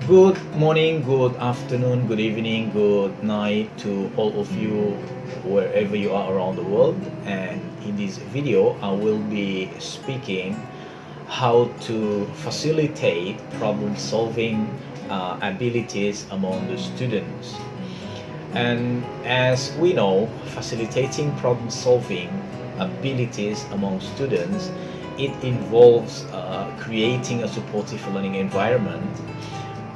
Good morning, good afternoon, good evening, good night to all of you wherever you are around the world. And in this video, I will be speaking how to facilitate problem solving abilities among the students. And as we know, facilitating problem solving abilities among students, it involves creating a supportive learning environment,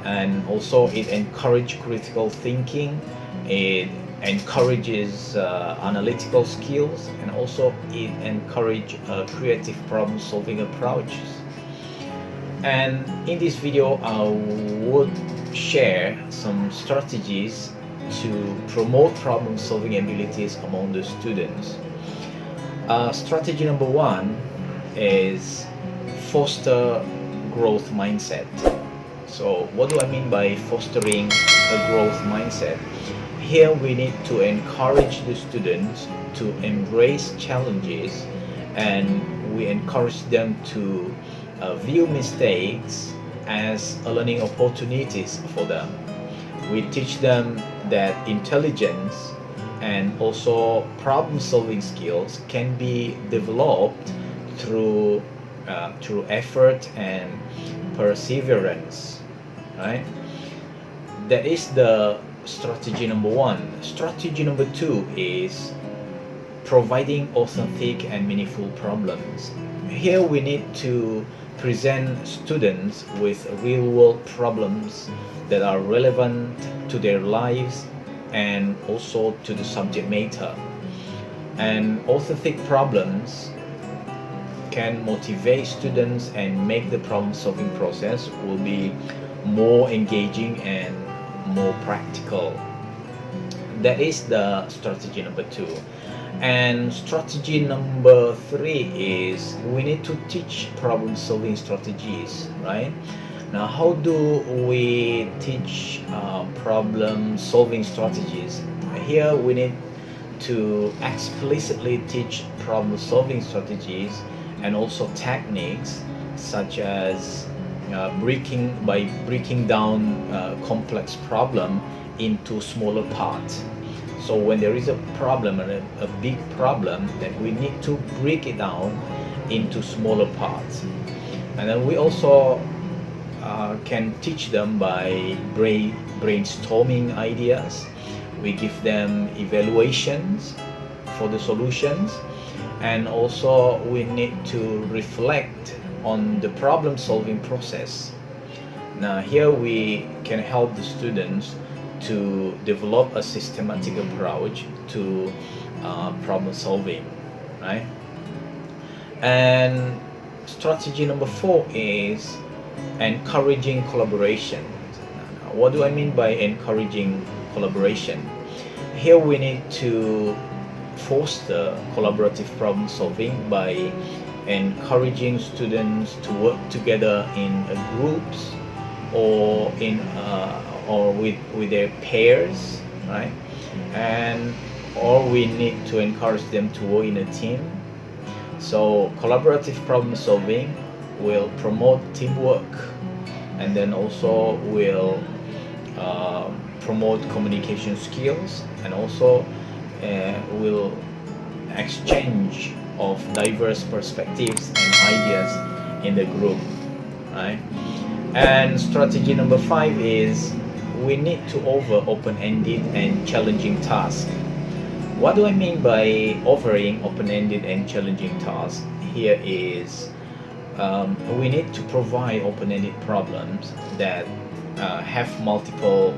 and also it encourages critical thinking, it encourages analytical skills, and also it encourages creative problem solving approaches. And in this video I would share some strategies to promote problem solving abilities among the students. Strategy number one is foster growth mindset. So what do I mean by fostering a growth mindset? Here we need to encourage the students to embrace challenges, and we encourage them to view mistakes as learning opportunities for them. We teach them that intelligence and also problem solving skills can be developed through effort and perseverance, right? That is the strategy number one. Strategy number two is providing authentic and meaningful problems. Here we need to present students with real world problems that are relevant to their lives and also to the subject matter. And authentic problems can motivate students and make the problem solving process will be more engaging and more practical. That is the strategy number two. And strategy number three is we need to teach problem solving strategies, right? Now, how do we teach problem solving strategies? Here we need to explicitly teach problem solving strategies and also techniques such as breaking down complex problem into smaller parts. So when there is a problem, a big problem, then we need to break it down into smaller parts. And then we also can teach them by brainstorming ideas. We give them evaluations for the solutions, and also we need to reflect on the problem solving process. Now here we can help the students to develop a systematic approach to problem solving, right? And strategy number four is encouraging collaboration. Now, what do I mean by encouraging collaboration? Here we need to foster collaborative problem solving by encouraging students to work together in groups or with their peers, right? And or we need to encourage them to work in a team. So collaborative problem solving will promote teamwork, and then also will promote communication skills, and also will exchange of diverse perspectives and ideas in the group, right? And strategy number five is we need to offer open-ended and challenging tasks. What do I mean by offering open-ended and challenging tasks? Here is we need to provide open-ended problems that have multiple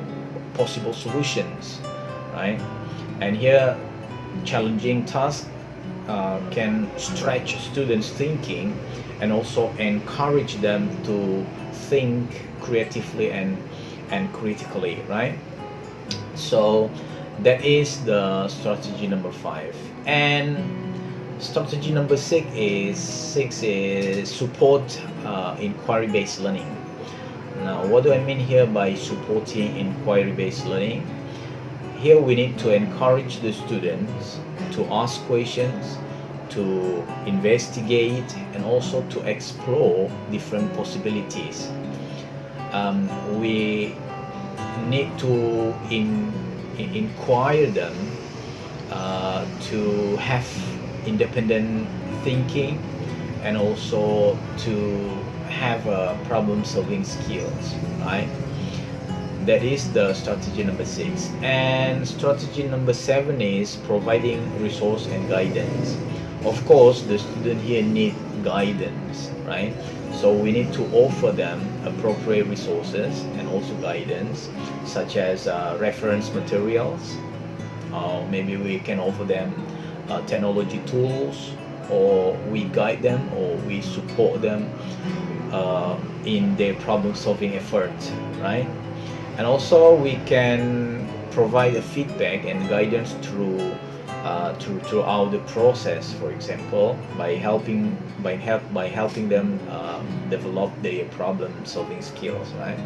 possible solutions, right? And here challenging tasks can stretch students' thinking and also encourage them to think creatively and critically, right? So that is the strategy number five. And strategy number six is support inquiry-based learning. Now, what do I mean here by supporting inquiry-based learning? Here we need to encourage the students to ask questions, to investigate, and also to explore different possibilities. we need to inquire them to have independent thinking, and also to have problem solving skills, right? That is the strategy number 6. And strategy number 7 is providing resource and guidance. Of course, the student here need guidance, right? So we need to offer them appropriate resources and also guidance, such as reference materials. Maybe we can offer them technology tools, or we guide them, or we support them in their problem solving effort, right? And also we can provide a feedback and guidance throughout the process, for example, by helping them develop their problem solving skills, right?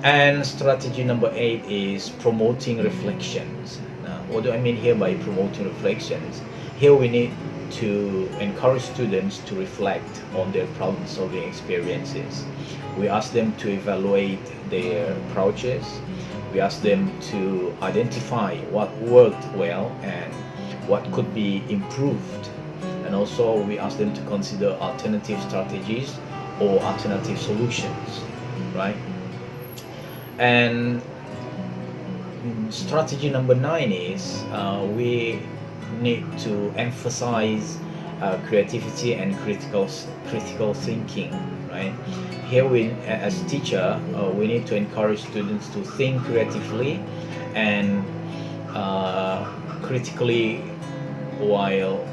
And strategy number 8 is promoting reflections. Now, what do I mean here by promoting reflections? Here we need to encourage students to reflect on their problem solving experiences. We ask them to evaluate their approaches. We ask them to identify what worked well and what could be improved. And also we ask them to consider alternative strategies or alternative solutions, right? And strategy number 9 is we need to emphasize creativity and critical thinking, right? Here we, as teacher, we need to encourage students to think creatively and critically while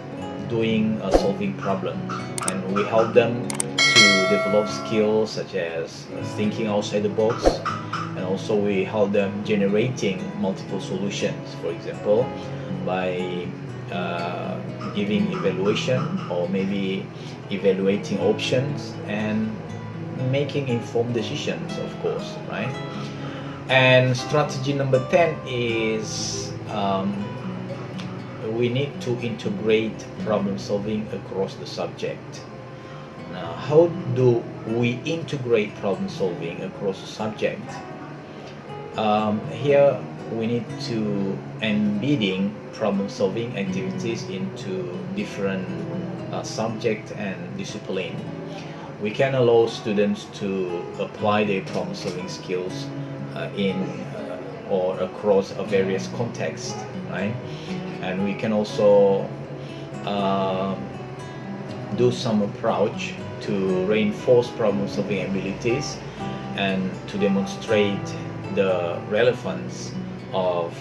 doing solving problems, and we help them to develop skills such as thinking outside the box, and also we help them generating multiple solutions, for example, by giving evaluation, or maybe evaluating options and making informed decisions, of course, right? And strategy number 10 is we need to integrate problem solving across the subject. Now, how do we integrate problem solving across the subject? Here we need to embedding problem solving activities into different subject and discipline. We can allow students to apply their problem solving skills in or across a various contexts, right? And we can also do some approach to reinforce problem solving abilities and to demonstrate the relevance of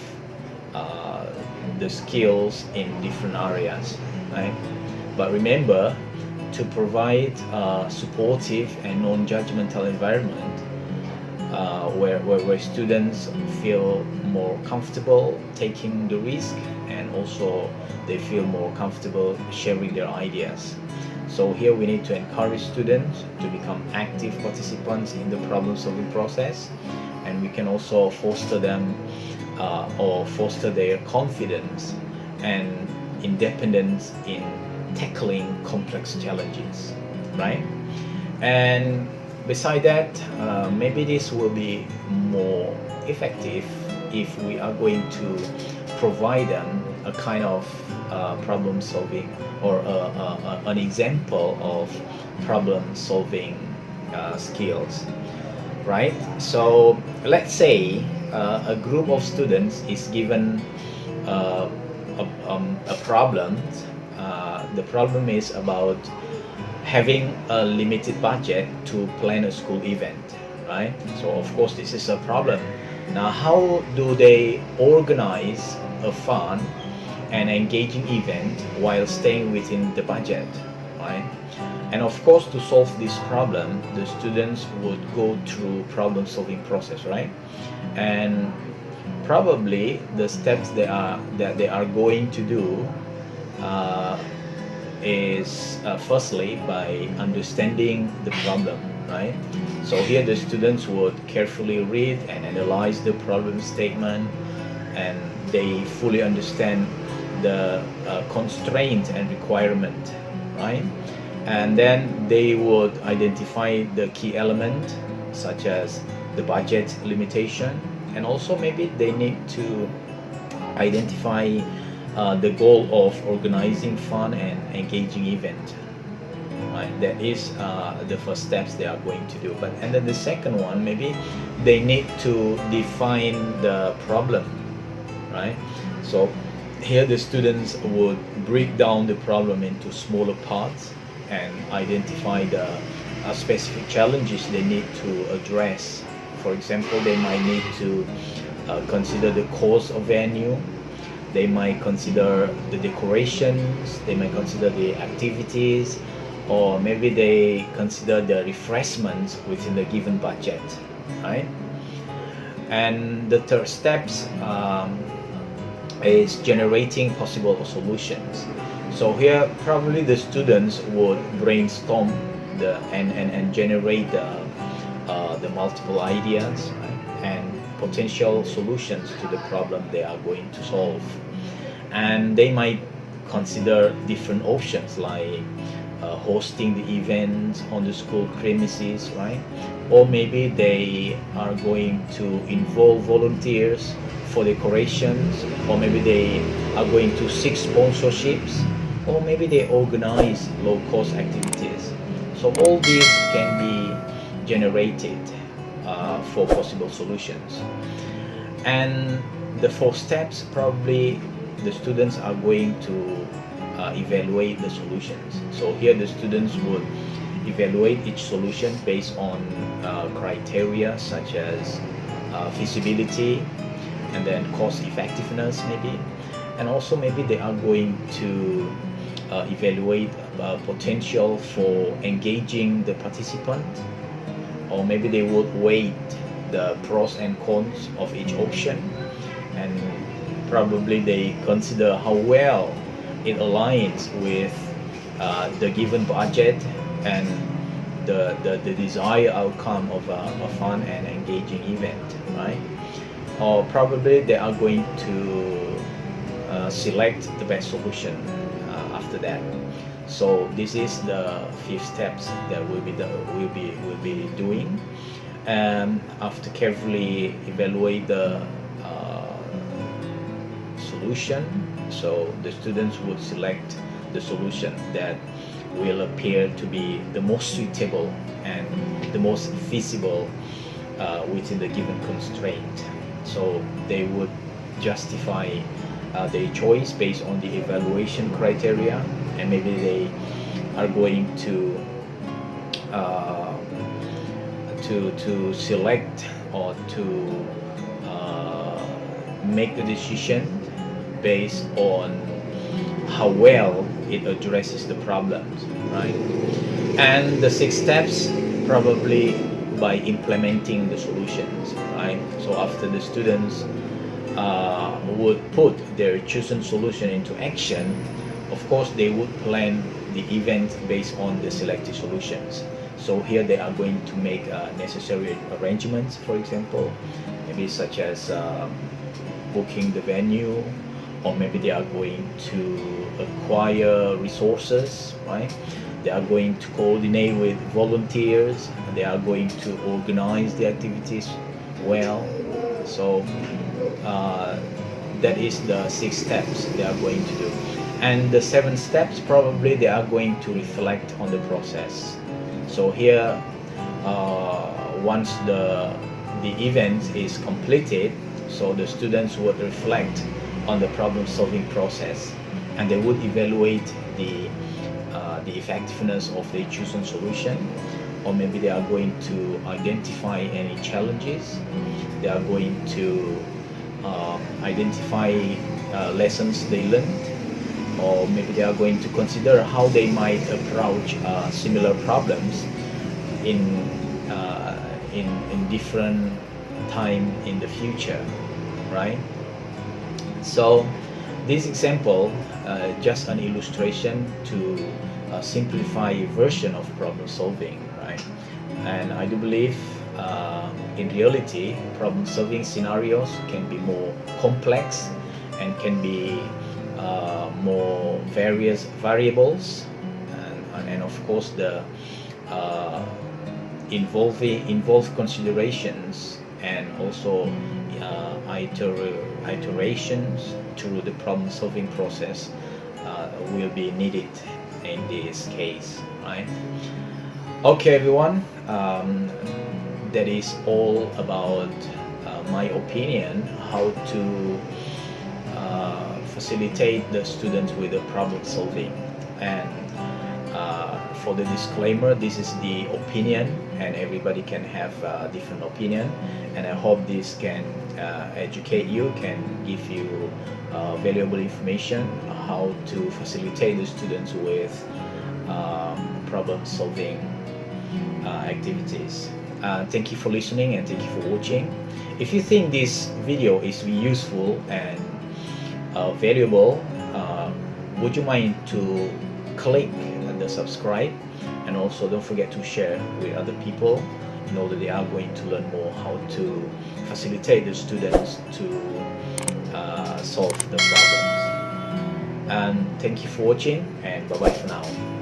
the skills in different areas, right? But remember to provide a supportive and non-judgmental environment where students feel more comfortable taking the risk, and also they feel more comfortable sharing their ideas. So here we need to encourage students to become active participants in the problem solving process, and we can also foster them or foster their confidence and independence in tackling complex challenges, right? And beside that, maybe this will be more effective if we are going to provide them a kind of problem solving, or an example of problem solving skills, right? So let's say a group of students is given a problem. The problem is about having a limited budget to plan a school event, right? So of course this is a problem. Now, how do they organize a fun and engaging event while staying within the budget, right? And of course, to solve this problem, the students would go through problem solving process, right? And probably the steps that they are going to do is firstly by understanding the problem, right? So here the students would carefully read and analyze the problem statement, and they fully understand the constraint and requirement, right? And then they would identify the key element such as the budget limitation, and also maybe they need to identify the goal of organizing fun and engaging event. Right, that is the first steps they are going to do. But and then the second one, maybe they need to define the problem, right? So here the students would break down the problem into smaller parts and identify the specific challenges they need to address. For example, they might need to consider the cost of venue, they might consider the decorations, they might consider the activities, or maybe they consider the refreshments within the given budget, right? And the third steps is generating possible solutions. So here probably the students would brainstorm and generate the multiple ideas, right? And potential solutions to the problem they are going to solve. And they might consider different options like hosting the event on the school premises, right? Or maybe they are going to involve volunteers for decorations, or maybe they are going to seek sponsorships, or maybe they organize low-cost activities. So all these can be generated for possible solutions. And the four steps, probably the students are going to evaluate the solutions. So here the students would evaluate each solution based on criteria such as feasibility, and then cost effectiveness maybe, and also maybe they are going to evaluate potential for engaging the participant, or maybe they would weigh the pros and cons of each option, and probably they consider how well it aligns with the given budget and the desired outcome of a fun and engaging event, right? Or probably they are going to select the best solution after that. So this is the fifth steps that we'll be doing. After carefully evaluate the solution, so the students would select the solution that will appear to be the most suitable and the most feasible within the given constraint. So they would justify their choice based on the evaluation criteria, and maybe they are going to select or to make the decision based on how well it addresses the problems, right? And the six steps, probably by implementing the solutions, right? So after the students would put their chosen solution into action, of course they would plan the event based on the selected solutions. So here they are going to make necessary arrangements, for example, maybe such as booking the venue, or maybe they are going to acquire resources, right? They are going to coordinate with volunteers, they are going to organize the activities well. So that is the six steps they are going to do. And the seven steps, probably they are going to reflect on the process. So here, once the event is completed, so the students would reflect on the problem-solving process, and they would evaluate the effectiveness of their chosen solution, or maybe they are going to identify any challenges. They are going to identify lessons they learned, or maybe they are going to consider how they might approach similar problems in different time in the future, right? So this example just an illustration to a simplified version of problem solving, right? And I do believe in reality problem solving scenarios can be more complex and can be more various variables, and of course the involve considerations and also iterations through the problem solving process will be needed in this case, right? Okay, everyone, that is all about my opinion how to facilitate the students with the problem solving. And for the disclaimer, this is the opinion and everybody can have a different opinion, and I hope this can educate you, can give you valuable information how to facilitate the students with problem solving activities. Thank you for listening and thank you for watching. If you think this video is useful and valuable, would you mind to click the subscribe, and also don't forget to share with other people in order they are going to learn more how to facilitate the students to solve the problems. And thank you for watching, and bye bye for now.